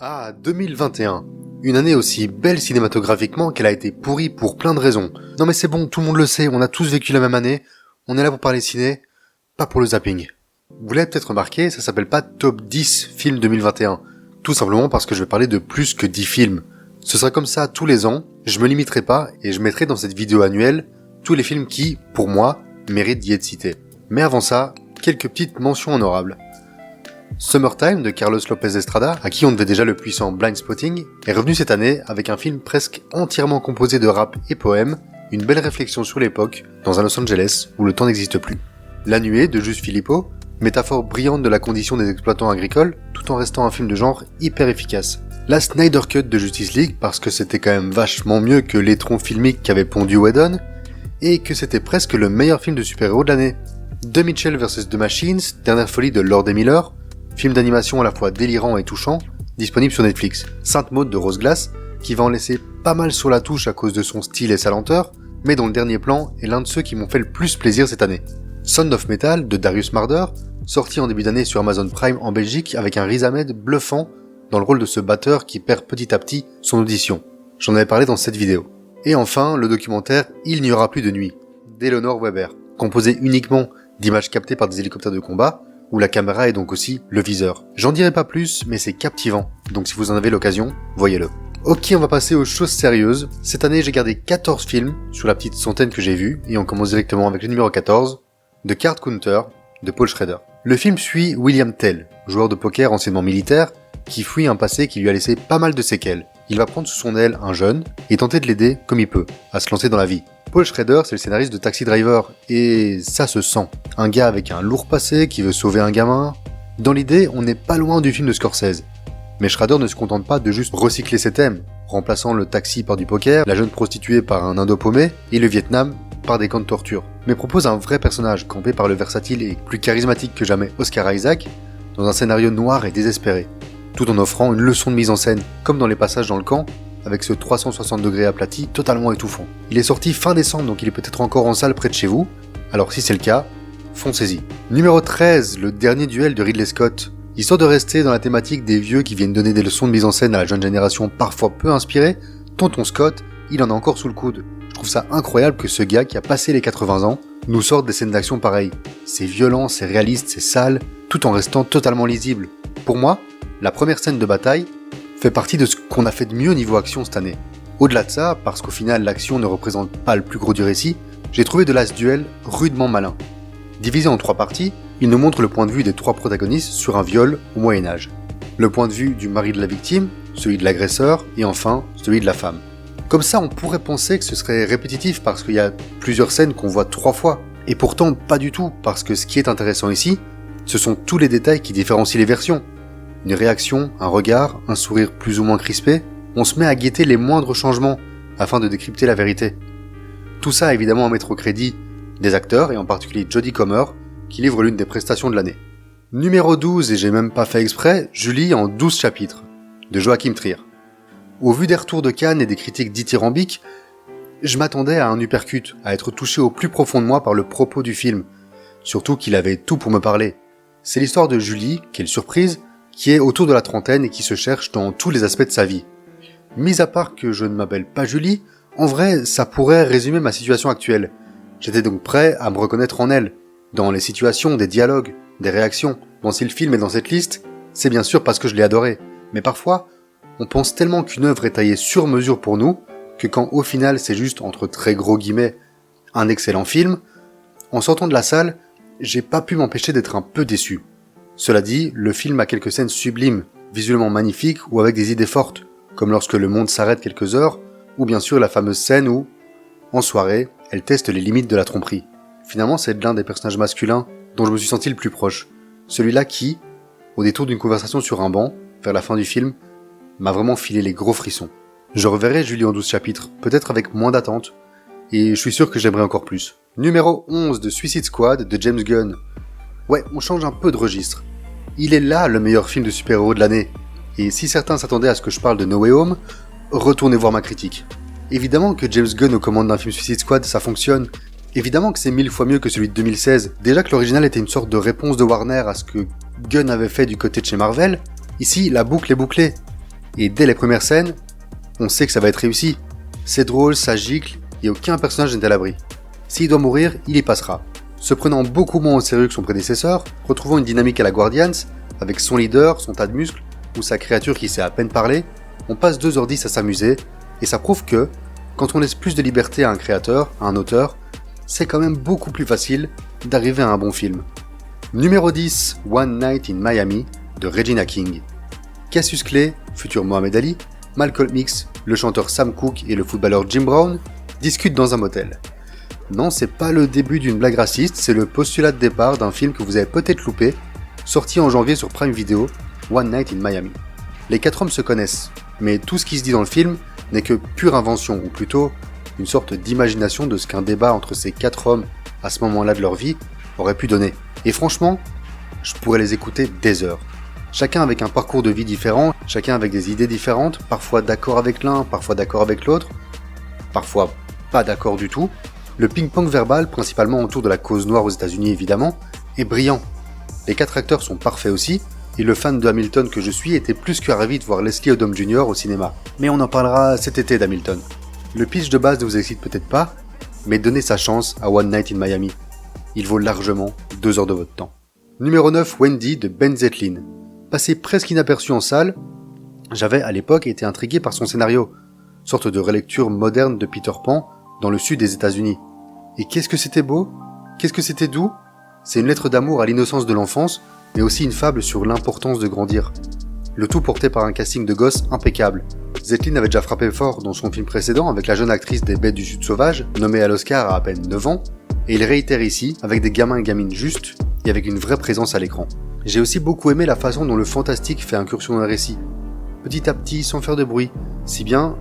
Ah, 2021. Une année aussi belle cinématographiquement qu'elle a été pourrie pour plein de raisons. Non mais c'est bon, tout le monde le sait, on a tous vécu la même année. On est là pour parler ciné, pas pour le zapping. Vous l'avez peut-être remarqué, ça s'appelle pas Top 10 films 2021. Tout simplement parce que je vais parler de plus que 10 films. Ce sera comme ça tous les ans, je me limiterai pas et je mettrai dans cette vidéo annuelle tous les films qui, pour moi, méritent d'y être cités. Mais avant ça, quelques petites mentions honorables. Summertime de Carlos Lopez Estrada, à qui on devait déjà le puissant Blindspotting, est revenu cette année avec un film presque entièrement composé de rap et poèmes, une belle réflexion sur l'époque, dans un Los Angeles où le temps n'existe plus. La Nuée de Jus Philippot, métaphore brillante de la condition des exploitants agricoles, tout en restant un film de genre hyper efficace. La Snyder Cut de Justice League, parce que c'était quand même vachement mieux que l'étron filmique qu'avait pondu Whedon, et que c'était presque le meilleur film de super-héros de l'année. The Mitchell vs. The Machines, dernière folie de Lord et Miller, film d'animation à la fois délirant et touchant, disponible sur Netflix. Sainte Maud de Rose Glace, qui va en laisser pas mal sur la touche à cause de son style et sa lenteur, mais dont le dernier plan est l'un de ceux qui m'ont fait le plus plaisir cette année. Sound of Metal de Darius Marder, sorti en début d'année sur Amazon Prime en Belgique avec un Riz Ahmed bluffant dans le rôle de ce batteur qui perd petit à petit son audition. J'en avais parlé dans cette vidéo. Et enfin, le documentaire Il n'y aura plus de nuit, d'Eleanor Weber, composé uniquement d'images captées par des hélicoptères de combat, où la caméra est donc aussi le viseur. J'en dirai pas plus, mais c'est captivant, donc si vous en avez l'occasion, voyez-le. Ok, on va passer aux choses sérieuses. Cette année, j'ai gardé 14 films sur la petite centaine que j'ai vus, et on commence directement avec le numéro 14, The Card Counter, de Paul Schrader. Le film suit William Tell, joueur de poker anciennement militaire, qui fuit un passé qui lui a laissé pas mal de séquelles. Il va prendre sous son aile un jeune, et tenter de l'aider comme il peut, à se lancer dans la vie. Paul Schrader, c'est le scénariste de Taxi Driver, et ça se sent. Un gars avec un lourd passé qui veut sauver un gamin. Dans l'idée, on n'est pas loin du film de Scorsese. Mais Schrader ne se contente pas de juste recycler ses thèmes, remplaçant le taxi par du poker, la jeune prostituée par un indo paumé, et le Vietnam par des camps de torture. Mais propose un vrai personnage, campé par le versatile et plus charismatique que jamais Oscar Isaac, dans un scénario noir et désespéré, tout en offrant une leçon de mise en scène, comme dans les passages dans le camp, avec ce 360 degrés aplati totalement étouffant. Il est sorti fin décembre, donc il est peut-être encore en salle près de chez vous, alors si c'est le cas, foncez-y. Numéro 13, le dernier duel de Ridley Scott. Histoire de rester dans la thématique des vieux qui viennent donner des leçons de mise en scène à la jeune génération parfois peu inspirée, tonton Scott, il en a encore sous le coude. Je trouve ça incroyable que ce gars qui a passé les 80 ans nous sorte des scènes d'action pareilles. C'est violent, c'est réaliste, c'est sale, tout en restant totalement lisible. Pour moi, la première scène de bataille fait partie de ce qu'on a fait de mieux niveau action cette année. Au-delà de ça, parce qu'au final l'action ne représente pas le plus gros du récit, j'ai trouvé The Last Duel rudement malin. Divisé en 3 parties, il nous montre le point de vue des 3 protagonistes sur un viol au Moyen-Âge. Le point de vue du mari de la victime, celui de l'agresseur, et enfin celui de la femme. Comme ça, on pourrait penser que ce serait répétitif parce qu'il y a plusieurs scènes qu'on voit 3 fois. Et pourtant, pas du tout, parce que ce qui est intéressant ici, ce sont tous les détails qui différencient les versions. Une réaction, un regard, un sourire plus ou moins crispé, on se met à guetter les moindres changements afin de décrypter la vérité. Tout ça évidemment à mettre au crédit des acteurs et en particulier Jodie Comer qui livre l'une des prestations de l'année. Numéro 12, et j'ai même pas fait exprès, Julie en 12 chapitres, de Joachim Trier. Au vu des retours de Cannes et des critiques dithyrambiques, je m'attendais à un uppercut, à être touché au plus profond de moi par le propos du film, surtout qu'il avait tout pour me parler. C'est l'histoire de Julie, quelle surprise, qui est autour de la trentaine et qui se cherche dans tous les aspects de sa vie. Mis à part que je ne m'appelle pas Julie, en vrai, ça pourrait résumer ma situation actuelle. J'étais donc prêt à me reconnaître en elle, dans les situations, des dialogues, des réactions. Bon, si le film est dans cette liste, c'est bien sûr parce que je l'ai adoré. Mais parfois, on pense tellement qu'une œuvre est taillée sur mesure pour nous, que quand au final c'est juste, entre très gros guillemets, un excellent film, en sortant de la salle, j'ai pas pu m'empêcher d'être un peu déçu. Cela dit, le film a quelques scènes sublimes, visuellement magnifiques ou avec des idées fortes, comme lorsque le monde s'arrête quelques heures, ou bien sûr la fameuse scène où, en soirée, elle teste les limites de la tromperie. Finalement, c'est l'un des personnages masculins dont je me suis senti le plus proche. Celui-là qui, au détour d'une conversation sur un banc, vers la fin du film, m'a vraiment filé les gros frissons. Je reverrai Julie en 12 chapitres, peut-être avec moins d'attente, et je suis sûr que j'aimerais encore plus. Numéro 11 de Suicide Squad de James Gunn. Ouais, on change un peu de registre. Il est là le meilleur film de super-héros de l'année. Et si certains s'attendaient à ce que je parle de No Way Home, retournez voir ma critique. Évidemment que James Gunn aux commandes d'un film Suicide Squad, ça fonctionne. Évidemment que c'est 1000 fois mieux que celui de 2016. Déjà que l'original était une sorte de réponse de Warner à ce que Gunn avait fait du côté de chez Marvel. Ici, la boucle est bouclée. Et dès les premières scènes, on sait que ça va être réussi. C'est drôle, ça gicle, et aucun personnage n'est à l'abri. S'il doit mourir, il y passera. Se prenant beaucoup moins au sérieux que son prédécesseur, retrouvant une dynamique à la Guardians, avec son leader, son tas de muscles, ou sa créature qui sait à peine parler, on passe 2h10 à s'amuser, et ça prouve que, quand on laisse plus de liberté à un créateur, à un auteur, c'est quand même beaucoup plus facile d'arriver à un bon film. Numéro 10, One Night in Miami, de Regina King. Cassius Clay, futur Mohamed Ali, Malcolm X, le chanteur Sam Cooke et le footballeur Jim Brown discutent dans un motel. Non, c'est pas le début d'une blague raciste, c'est le postulat de départ d'un film que vous avez peut-être loupé, sorti en janvier sur Prime Video, One Night in Miami. Les 4 hommes se connaissent, mais tout ce qui se dit dans le film n'est que pure invention, ou plutôt une sorte d'imagination de ce qu'un débat entre ces 4 hommes à ce moment-là de leur vie aurait pu donner. Et franchement, je pourrais les écouter des heures. Chacun avec un parcours de vie différent, chacun avec des idées différentes, parfois d'accord avec l'un, parfois d'accord avec l'autre, parfois pas d'accord du tout. Le ping-pong verbal, principalement autour de la cause noire aux États-Unis évidemment, est brillant. Les 4 acteurs sont parfaits aussi, et le fan de Hamilton que je suis était plus que ravi de voir Leslie Odom Jr. au cinéma. Mais on en parlera cet été d'Hamilton. Le pitch de base ne vous excite peut-être pas, mais donnez sa chance à One Night in Miami. Il vaut largement 2 heures de votre temps. Numéro 9, Wendy de Ben Zetlin. Passé presque inaperçu en salle, j'avais à l'époque été intrigué par son scénario, sorte de relecture moderne de Peter Pan dans le sud des États-Unis. Et qu'est-ce que c'était beau? Qu'est-ce que c'était doux? C'est une lettre d'amour à l'innocence de l'enfance, mais aussi une fable sur l'importance de grandir. Le tout porté par un casting de gosses impeccable. Zetlin avait déjà frappé fort dans son film précédent avec la jeune actrice des Bêtes du Sud sauvage, nommée à l'Oscar à peine 9 ans, et il réitère ici avec des gamins et gamines justes et avec une vraie présence à l'écran. J'ai aussi beaucoup aimé la façon dont le fantastique fait incursion dans le récit, petit à petit sans faire de bruit, si bien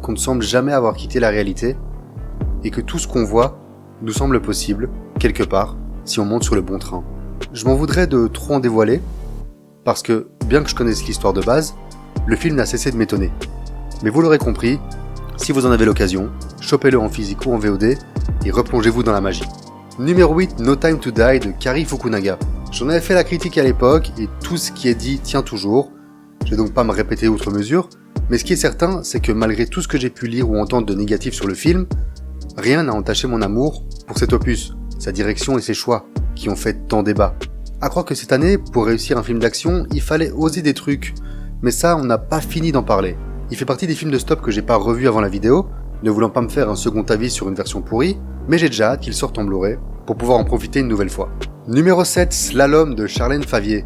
qu'on ne semble jamais avoir quitté la réalité, et que tout ce qu'on voit nous semble possible, quelque part, si on monte sur le bon train. Je m'en voudrais de trop en dévoiler, parce que, bien que je connaisse l'histoire de base, le film n'a cessé de m'étonner. Mais vous l'aurez compris, si vous en avez l'occasion, chopez-le en physique ou en VOD, et replongez-vous dans la magie. Numéro 8, No Time to Die de Kari Fukunaga. J'en avais fait la critique à l'époque, et tout ce qui est dit tient toujours. Je vais donc pas me répéter outre mesure, mais ce qui est certain, c'est que malgré tout ce que j'ai pu lire ou entendre de négatif sur le film, rien n'a entaché mon amour pour cet opus, sa direction et ses choix, qui ont fait tant débat. À croire que cette année, pour réussir un film d'action, il fallait oser des trucs, mais ça, on n'a pas fini d'en parler. Il fait partie des films de stop que j'ai pas revus avant la vidéo, ne voulant pas me faire un second avis sur une version pourrie, mais j'ai déjà hâte qu'il sorte en Blu-ray, pour pouvoir en profiter une nouvelle fois. Numéro 7, Slalom de Charlène Favier.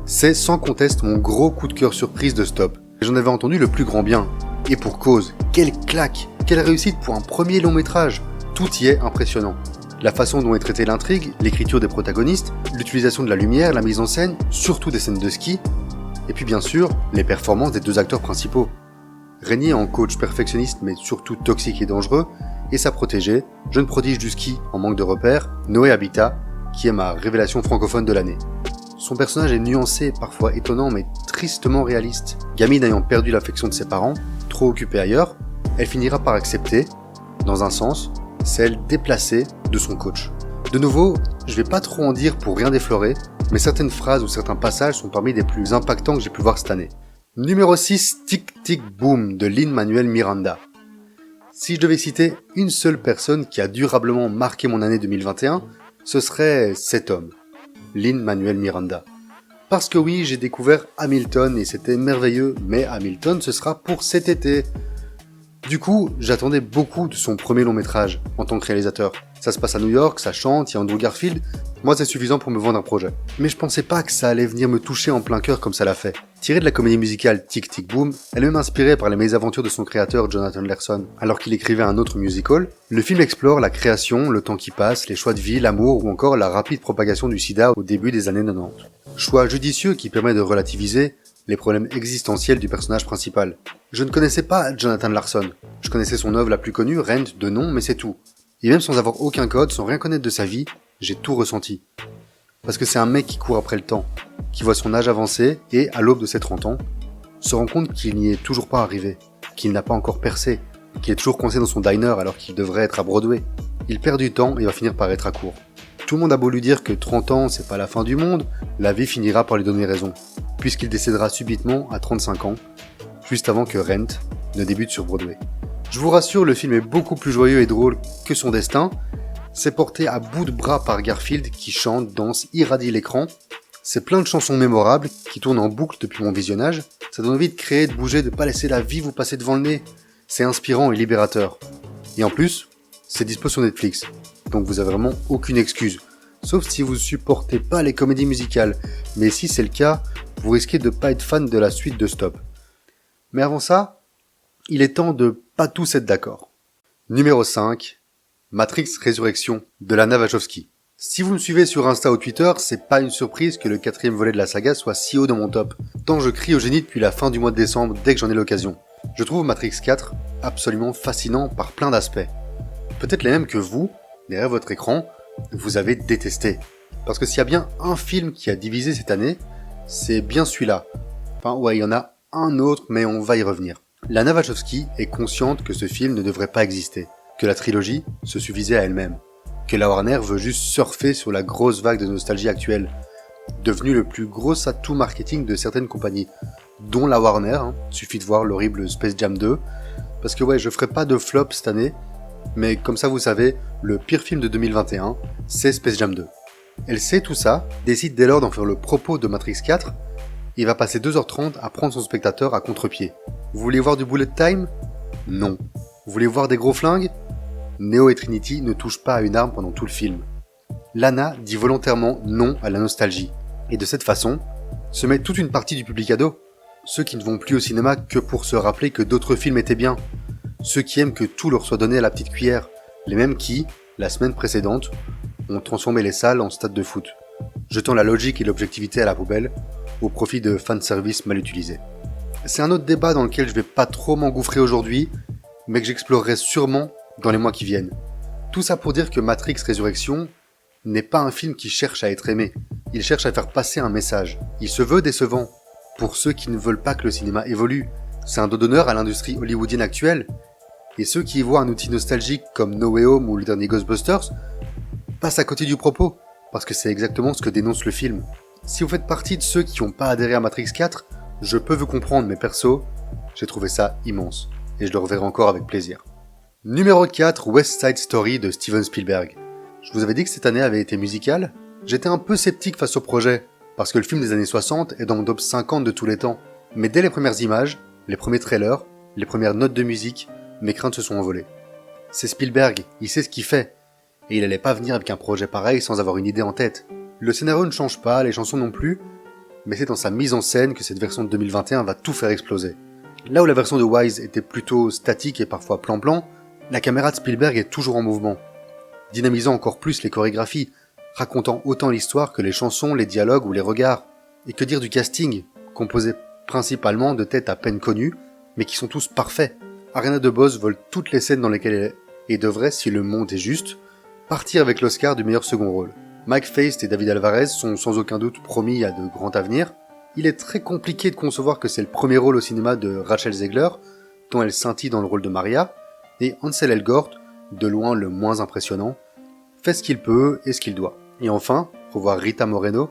C'est sans conteste mon gros coup de cœur surprise de stop. J'en avais entendu le plus grand bien. Et pour cause, quelle claque, quelle réussite pour un premier long métrage. Tout y est impressionnant. La façon dont est traitée l'intrigue, l'écriture des protagonistes, l'utilisation de la lumière, la mise en scène, surtout des scènes de ski, et puis bien sûr, les performances des 2 acteurs principaux. Régnier en coach perfectionniste mais surtout toxique et dangereux, et sa protégée, jeune prodige du ski en manque de repères, Noé Habitat, qui est ma révélation francophone de l'année. Son personnage est nuancé, parfois étonnant mais tristement réaliste. Gamine ayant perdu l'affection de ses parents, trop occupée ailleurs, elle finira par accepter, dans un sens, celle déplacée de son coach. De nouveau, je vais pas trop en dire pour rien déflorer, mais certaines phrases ou certains passages sont parmi les plus impactants que j'ai pu voir cette année. Numéro 6, Tic Tic Boom de Lin-Manuel Miranda. Si je devais citer une seule personne qui a durablement marqué mon année 2021, ce serait cet homme, Lin-Manuel Miranda. Parce que oui, j'ai découvert Hamilton et c'était merveilleux, mais Hamilton ce sera pour cet été. Du coup, j'attendais beaucoup de son premier long métrage en tant que réalisateur. Ça se passe à New York, ça chante, il y a Andrew Garfield. Moi, c'est suffisant pour me vendre un projet. Mais je pensais pas que ça allait venir me toucher en plein cœur comme ça l'a fait. Tiré de la comédie musicale Tic Tic Boom, elle est même inspirée par les mésaventures de son créateur Jonathan Larson. Alors qu'il écrivait un autre musical, le film explore la création, le temps qui passe, les choix de vie, l'amour ou encore la rapide propagation du sida au début des années 90. Choix judicieux qui permet de relativiser les problèmes existentiels du personnage principal. Je ne connaissais pas Jonathan Larson. Je connaissais son œuvre la plus connue, Rent, de nom, mais c'est tout. Et même sans avoir aucun code, sans rien connaître de sa vie, j'ai tout ressenti. Parce que c'est un mec qui court après le temps, qui voit son âge avancer et, à l'aube de ses 30 ans, se rend compte qu'il n'y est toujours pas arrivé, qu'il n'a pas encore percé, qu'il est toujours coincé dans son diner alors qu'il devrait être à Broadway. Il perd du temps et va finir par être à court. Tout le monde a beau lui dire que 30 ans c'est pas la fin du monde, la vie finira par lui donner raison, puisqu'il décédera subitement à 35 ans, juste avant que Rent ne débute sur Broadway. Je vous rassure, le film est beaucoup plus joyeux et drôle que son destin. C'est porté à bout de bras par Garfield qui chante, danse, irradie l'écran. C'est plein de chansons mémorables qui tournent en boucle depuis mon visionnage. Ça donne envie de créer, de bouger, de pas laisser la vie vous passer devant le nez. C'est inspirant et libérateur. Et en plus, c'est dispo sur Netflix. Donc vous avez vraiment aucune excuse. Sauf si vous supportez pas les comédies musicales. Mais si c'est le cas, vous risquez de pas être fan de la suite de Stop. Mais avant ça, il est temps de pas tous être d'accord. Numéro 5. Matrix Résurrection de Lana Wachowski. Si vous me suivez sur Insta ou Twitter, c'est pas une surprise que le 4e volet de la saga soit si haut dans mon top, tant je crie au génie depuis la fin du mois de décembre dès que j'en ai l'occasion. Je trouve Matrix 4 absolument fascinant par plein d'aspects. Peut-être les mêmes que vous, derrière votre écran, vous avez détesté. Parce que s'il y a bien un film qui a divisé cette année, c'est bien celui-là. Enfin ouais, il y en a un autre, mais on va y revenir. Lana Wachowski est consciente que ce film ne devrait pas exister, que la trilogie se suffisait à elle-même, que la Warner veut juste surfer sur la grosse vague de nostalgie actuelle, devenu le plus gros atout marketing de certaines compagnies, dont la Warner, suffit de voir l'horrible Space Jam 2, parce que ouais, je ferai pas de flop cette année, mais comme ça vous savez, le pire film de 2021, c'est Space Jam 2. Elle sait tout ça, décide dès lors d'en faire le propos de Matrix 4, et va passer 2h30 à prendre son spectateur à contre-pied. Vous voulez voir du bullet time ? Non. Vous voulez voir des gros flingues ? Neo et Trinity ne touchent pas à une arme pendant tout le film. Lana dit volontairement non à la nostalgie, et de cette façon, se met toute une partie du public à dos. Ceux qui ne vont plus au cinéma que pour se rappeler que d'autres films étaient bien. Ceux qui aiment que tout leur soit donné à la petite cuillère. Les mêmes qui, la semaine précédente, ont transformé les salles en stade de foot, jetant la logique et l'objectivité à la poubelle, au profit de fanservice mal utilisés. C'est un autre débat dans lequel je vais pas trop m'engouffrer aujourd'hui, mais que j'explorerai sûrement dans les mois qui viennent. Tout ça pour dire que Matrix Résurrection n'est pas un film qui cherche à être aimé, il cherche à faire passer un message. Il se veut décevant, pour ceux qui ne veulent pas que le cinéma évolue. C'est un dos d'honneur à l'industrie hollywoodienne actuelle, et ceux qui y voient un outil nostalgique comme No Way Home ou le dernier Ghostbusters passent à côté du propos, parce que c'est exactement ce que dénonce le film. Si vous faites partie de ceux qui n'ont pas adhéré à Matrix 4, je peux vous comprendre, mais perso, j'ai trouvé ça immense, et je le reverrai encore avec plaisir. Numéro 4, West Side Story de Steven Spielberg. Je vous avais dit que cette année avait été musicale. J'étais un peu sceptique face au projet, parce que le film des années 60 est dans mon top 50 de tous les temps. Mais dès les premières images, les premiers trailers, les premières notes de musique, mes craintes se sont envolées. C'est Spielberg, il sait ce qu'il fait, et il allait pas venir avec un projet pareil sans avoir une idée en tête. Le scénario ne change pas, les chansons non plus, mais c'est dans sa mise en scène que cette version de 2021 va tout faire exploser. Là où la version de Wise était plutôt statique et parfois plan-plan, la caméra de Spielberg est toujours en mouvement, dynamisant encore plus les chorégraphies, racontant autant l'histoire que les chansons, les dialogues ou les regards. Et que dire du casting, composé principalement de têtes à peine connues, mais qui sont tous parfaits. Ariana DeBose vole toutes les scènes dans lesquelles elle est, et devrait, si le monde est juste, partir avec l'Oscar du meilleur second rôle. Mike Faist et David Alvarez sont sans aucun doute promis à de grands avenirs. Il est très compliqué de concevoir que c'est le premier rôle au cinéma de Rachel Zegler, dont elle scintille dans le rôle de Maria, et Ansel Elgort, de loin le moins impressionnant, fait ce qu'il peut et ce qu'il doit. Et enfin, revoir Rita Moreno,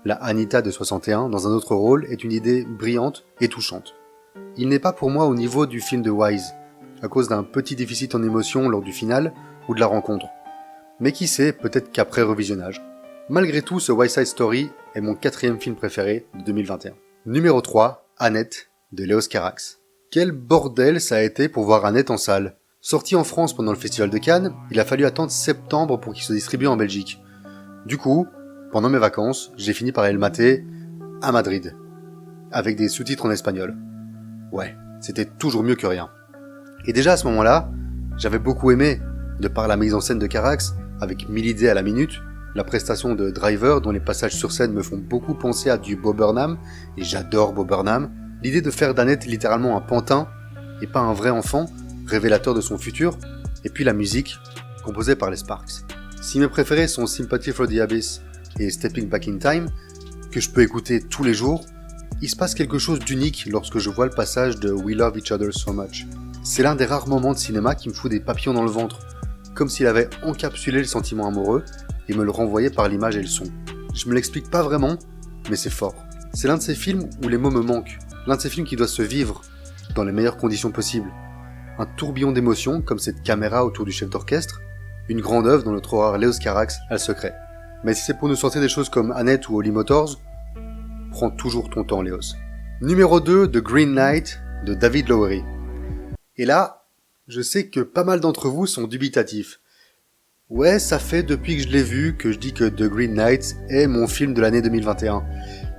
la Anita de 61, dans un autre rôle, est une idée brillante et touchante. Il n'est pas pour moi au niveau du film de Wise, à cause d'un petit déficit en émotion lors du final ou de la rencontre. Mais qui sait, peut-être qu'après revisionnage. Malgré tout, ce West Side Story est mon 4e film préféré de 2021. Numéro 3, Annette, de Léos Carax. Quel bordel ça a été pour voir Annette en salle. Sorti en France pendant le Festival de Cannes, il a fallu attendre septembre pour qu'il se distribue en Belgique. Du coup, pendant mes vacances, j'ai fini par aller le mater à Madrid, avec des sous-titres en espagnol. Ouais, c'était toujours mieux que rien. Et déjà à ce moment-là, j'avais beaucoup aimé, de par la mise en scène de Carax, avec 1000 idées à la minute, la prestation de Driver dont les passages sur scène me font beaucoup penser à du Bo Burnham, et j'adore Bo Burnham, l'idée de faire d'Annette littéralement un pantin, et pas un vrai enfant, révélateur de son futur, et puis la musique, composée par les Sparks. Si mes préférés sont Sympathy for the Abyss et Stepping Back in Time, que je peux écouter tous les jours, il se passe quelque chose d'unique lorsque je vois le passage de We Love Each Other So Much. C'est l'un des rares moments de cinéma qui me fout des papillons dans le ventre, comme s'il avait encapsulé le sentiment amoureux et me le renvoyait par l'image et le son. Je me l'explique pas vraiment, mais c'est fort. C'est l'un de ces films où les mots me manquent, l'un de ces films qui doit se vivre, dans les meilleures conditions possibles. Un tourbillon d'émotions comme cette caméra autour du chef d'orchestre, une grande œuvre dont notre horreur Léos Carax a le secret. Mais si c'est pour nous sortir des choses comme Annette ou Holly Motors, prends toujours ton temps Léos. Numéro 2, The Green Knight de David Lowery. Et là, je sais que pas mal d'entre vous sont dubitatifs. Ouais, ça fait depuis que je l'ai vu que je dis que The Green Knight est mon film de l'année 2021.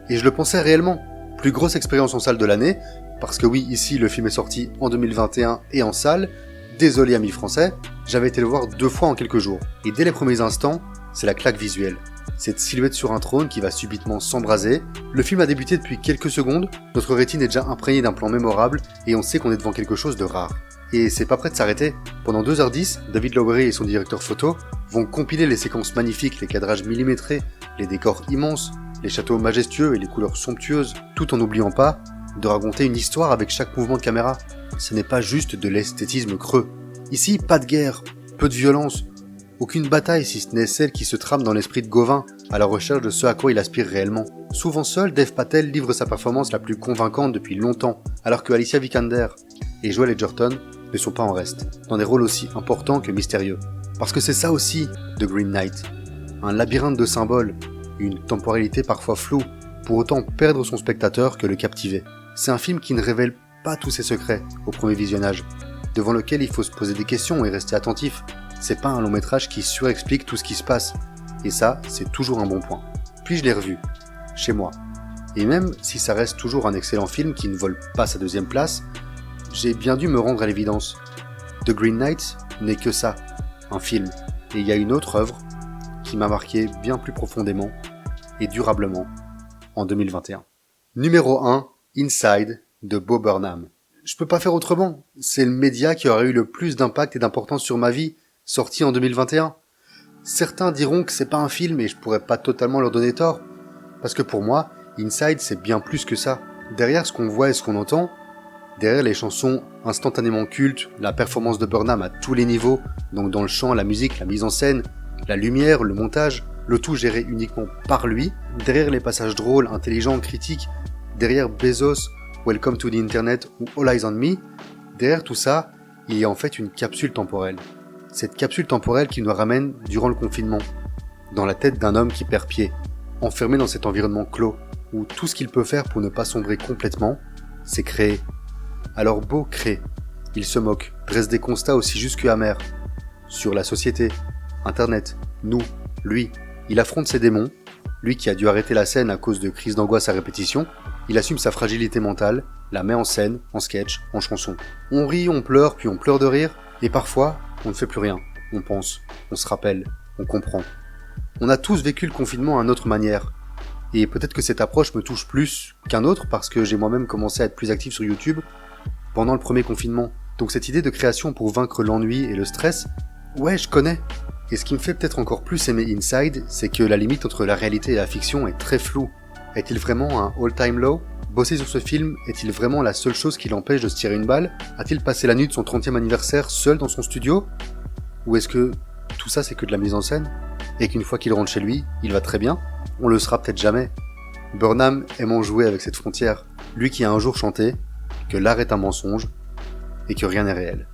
Et je le pensais réellement. Plus grosse expérience en salle de l'année, parce que oui, ici le film est sorti en 2021 et en salle. Désolé amis français, j'avais été le voir 2 fois en quelques jours. Et dès les premiers instants, c'est la claque visuelle. Cette silhouette sur un trône qui va subitement s'embraser. Le film a débuté depuis quelques secondes, notre rétine est déjà imprégnée d'un plan mémorable et on sait qu'on est devant quelque chose de rare. Et c'est pas prêt de s'arrêter. Pendant 2h10, David Lowery et son directeur photo vont compiler les séquences magnifiques, les cadrages millimétrés, les décors immenses, les châteaux majestueux et les couleurs somptueuses, tout en n'oubliant pas de raconter une histoire avec chaque mouvement de caméra. Ce n'est pas juste de l'esthétisme creux. Ici, pas de guerre, peu de violence, aucune bataille si ce n'est celle qui se trame dans l'esprit de Gauvin, à la recherche de ce à quoi il aspire réellement. Souvent seul, Dev Patel livre sa performance la plus convaincante depuis longtemps, alors que Alicia Vikander et Joel Edgerton ne sont pas en reste, dans des rôles aussi importants que mystérieux. Parce que c'est ça aussi, The Green Knight. Un labyrinthe de symboles, une temporalité parfois floue, pour autant perdre son spectateur que le captiver. C'est un film qui ne révèle pas tous ses secrets au premier visionnage, devant lequel il faut se poser des questions et rester attentif. C'est pas un long métrage qui surexplique tout ce qui se passe, et ça, c'est toujours un bon point. Puis je l'ai revu, chez moi. Et même si ça reste toujours un excellent film qui ne vole pas sa 2e place, j'ai bien dû me rendre à l'évidence. The Green Knight n'est que ça, un film, et il y a une autre œuvre qui m'a marqué bien plus profondément et durablement en 2021. Numéro 1, Inside de Bo Burnham. Je peux pas faire autrement, c'est le média qui aurait eu le plus d'impact et d'importance sur ma vie, sorti en 2021. Certains diront que c'est pas un film et je pourrais pas totalement leur donner tort, parce que pour moi, Inside c'est bien plus que ça. Derrière ce qu'on voit et ce qu'on entend, derrière les chansons instantanément cultes, la performance de Burnham à tous les niveaux, donc dans le chant, la musique, la mise en scène, la lumière, le montage, le tout géré uniquement par lui, derrière les passages drôles, intelligents, critiques, derrière Bezos, Welcome to the Internet ou All Eyes on Me, derrière tout ça, il y a en fait une capsule temporelle. Cette capsule temporelle qui nous ramène durant le confinement, dans la tête d'un homme qui perd pied, enfermé dans cet environnement clos, où tout ce qu'il peut faire pour ne pas sombrer complètement, c'est créer. Alors Bo crée, il se moque, dresse des constats aussi justes que amers, sur la société, Internet, nous, lui. Il affronte ses démons, lui qui a dû arrêter la scène à cause de crises d'angoisse à répétition, il assume sa fragilité mentale, la met en scène, en sketch, en chanson. On rit, on pleure, puis on pleure de rire, et parfois, on ne fait plus rien. On pense, on se rappelle, on comprend. On a tous vécu le confinement à notre manière. Et peut-être que cette approche me touche plus qu'un autre parce que j'ai moi-même commencé à être plus actif sur YouTube pendant le premier confinement. Donc cette idée de création pour vaincre l'ennui et le stress, ouais, je connais. Et ce qui me fait peut-être encore plus aimer Inside, c'est que la limite entre la réalité et la fiction est très floue. Est-il vraiment un all-time low ? Bosser sur ce film est-il vraiment la seule chose qui l'empêche de se tirer une balle ? A-t-il passé la nuit de son 30e anniversaire seul dans son studio ? Ou est-ce que tout ça c'est que de la mise en scène ? Et qu'une fois qu'il rentre chez lui, il va très bien ? On le sera peut-être jamais. Burnham aime en jouer avec cette frontière. Lui qui a un jour chanté que l'art est un mensonge et que rien n'est réel.